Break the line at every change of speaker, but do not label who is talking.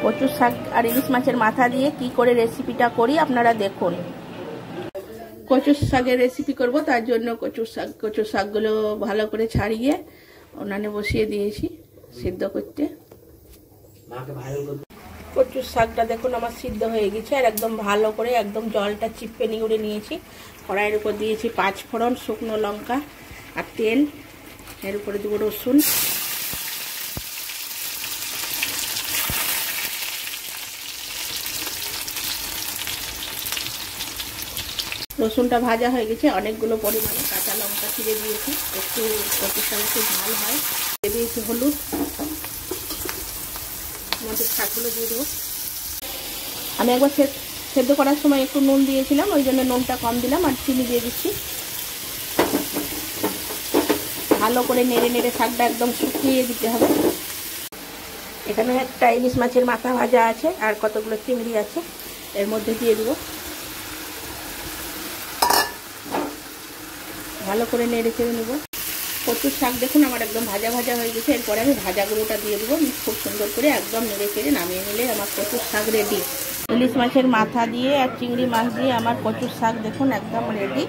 কচু শাক আর ইলিশ মাছের মাথা দিয়ে কি করে রেসিপিটা করি আপনারা দেখুন। কচু শাকের রেসিপি করব, তার জন্য কচু শাকগুলো ভালো করে ছাড়িয়ে উনানে বসিয়ে দিয়েছি সিদ্ধ করতে। কচু শাকটা দেখুন আমার সিদ্ধ হয়ে গেছে, আর একদম ভালো করে একদম জলটা চিপে নিয়ে নিয়েছি। কড়াইয়ের উপর দিয়েছি 5 ফোড়ন, শুকনো লঙ্কা আর তেল। এর উপরে দেবো রসুন, রসুনটা ভাজা হয়ে গেছে। অনেকগুলো পরিমাণে কাঁচা লঙ্কা ছিঁড়ে দিয়েছি, একটু কচু শাক একটু ঝাল হয়। দিয়ে দিয়েছি হলুদ, আমাদের শাকগুলো দিয়ে দেবো। আমি একবার সেদ্ধ করার সময় একটু নুন দিয়েছিলাম, ওই জন্য নুনটা কম দিলাম, আর চিনি দিয়ে দিচ্ছি। ভালো করে নেড়ে নেড়ে শাকটা একদম শুকিয়ে দিতে হবে। এখানে একটা ইলিশ মাছের মাথা ভাজা আছে আর কতগুলো চিংড়ি আছে, এর মধ্যে দিয়ে দেবো। ভালো করে নেড়ে চেড়ে নেবো। কচুর শাক দেখুন আমার একদম ভাজা ভাজা হয়ে গেছে। এরপরে আমি ভাজা গুঁড়োটা দিয়ে দেবো। খুব সুন্দর করে একদম নেড়ে চেড়ে নামিয়ে নিলে আমার কচুর শাক রেডি। ইলিশ মাছের মাথা দিয়ে আর চিংড়ি মাছ দিয়ে আমার কচুর শাক দেখুন একদম রেডি।